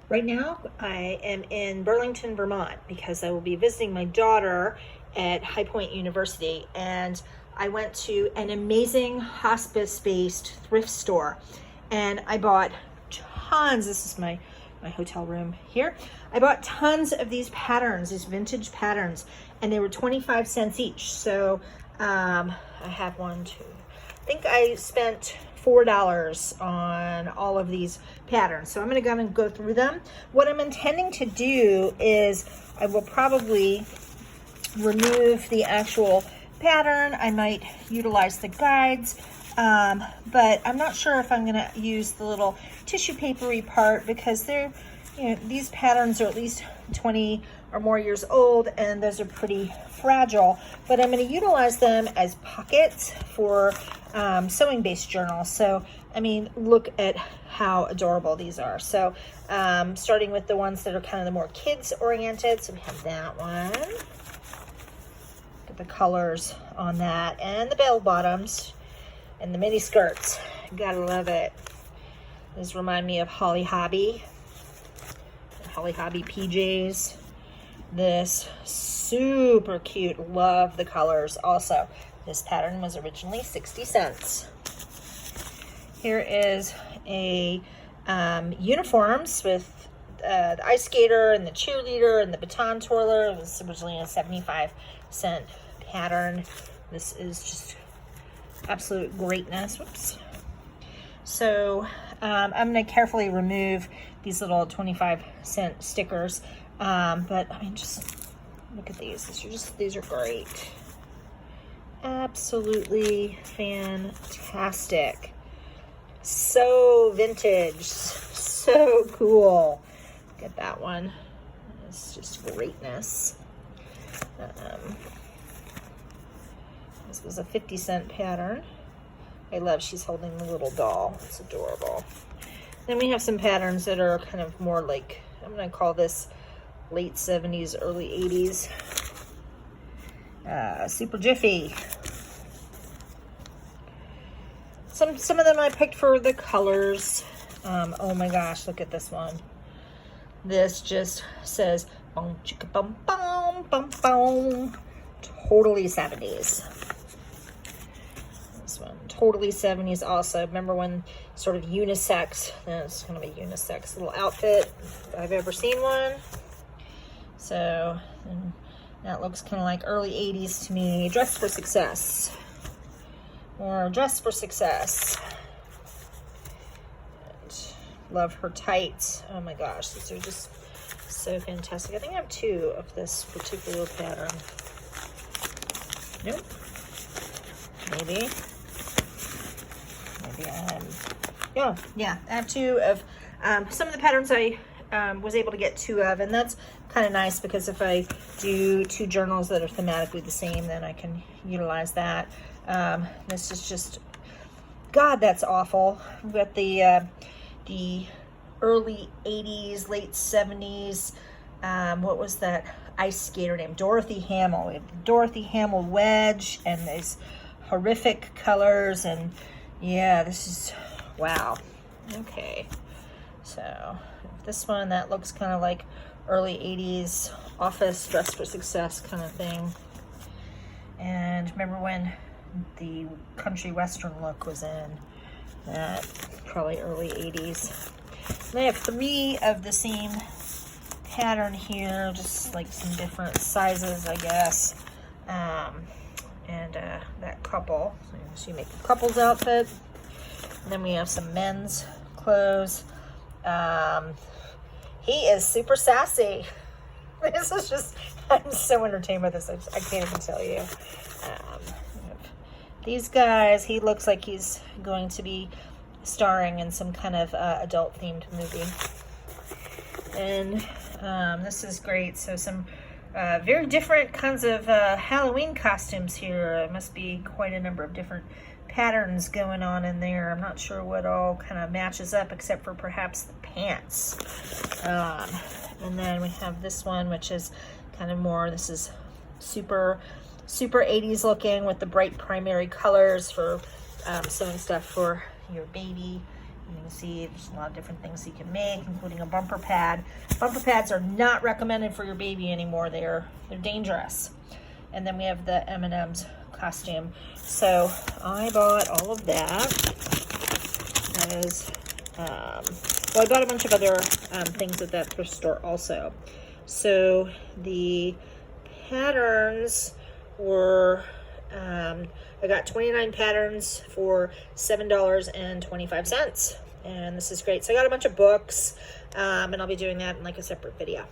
Right now, I am in Burlington, Vermont, because I will be visiting my daughter at High Point University, and I went to an amazing hospice-based thrift store, and I bought tons. This is my hotel room here. I bought tons of these patterns, these vintage patterns, and they were 25 cents each. So I have one, two, I think I spent $4 on all of these patterns. So I'm going to go through them. What I'm intending to do is I will probably remove the actual pattern. I might utilize the guides, but I'm not sure if I'm going to use the little tissue papery part, because they're, these patterns are at least 20 or more years old, and those are pretty fragile. But I'm going to utilize them as pockets for sewing-based journals. So, I mean, look at how adorable these are. So, starting with the ones that are kind of the more kids-oriented. So we have that one. Look at the colors on that, and the bell bottoms, and the mini skirts. Gotta love it. These remind me of Holly Hobby PJs. This super cute. Love the colors. Also, this pattern was originally 60 cents. Here is a uniforms with the ice skater and the cheerleader and the baton twirler. It was originally a 75-cent pattern. This is just absolute greatness. Whoops. So I'm going to carefully remove these little 25-cent stickers. But I mean, just look at these. These are great. Absolutely fantastic. So vintage. So cool. Look at that one. It's just greatness. This was a 50-cent pattern. I love she's holding the little doll. It's adorable. Then we have some patterns that are kind of more like, I'm going to call this late 70s, early 80s. Super Jiffy. Some of them I picked for the colors. Oh my gosh, look at this one. This just says bum chicka bum bum bum bum. Totally 70s. This one totally 70s also. Remember when sort of unisex, it's kind of a unisex little outfit if I've ever seen one. So that looks kind of like early 80s to me. Dress for Success. Or Dress for Success. And love her tights. Oh my gosh, these are just so fantastic. I think I have two of this particular pattern. Nope. Maybe yeah. I have two of some of the patterns I was able to get two of, and that's kind of nice because if I do two journals that are thematically the same, then I can utilize that. This is just, God, that's awful. We've got the early 80s, late 70s. What was that ice skater named? Dorothy Hamill. We have Dorothy Hamill wedge and these horrific colors, and yeah, this is, wow. Okay, so this one, that looks kind of like early 80s office Dress for Success kind of thing. And remember when the country western look was in? That probably early 80s. And I have three of the same pattern here, just like some different sizes, I guess. And that couple, so you make a couple's outfit. And then we have some men's clothes. He is super sassy. This is just, I'm so entertained with this. I can't even tell you. These guys, he looks like he's going to be starring in some kind of adult-themed movie. And this is great. So some very different kinds of Halloween costumes here. It must be quite a number of different patterns going on in there. I'm not sure what all kind of matches up except for perhaps the pants. And then we have this one, which is kind of more, this is super 80s looking with the bright primary colors for sewing stuff for your baby. You can see there's a lot of different things you can make, including a bumper pad. Bumper pads are not recommended for your baby anymore. They're dangerous. And then we have the M&M's costume. So I bought all of that. As, well, I bought a bunch of other things at that thrift store also. So the patterns were, I got 29 patterns for $7.25. And this is great. So I got a bunch of books, and I'll be doing that in like a separate video.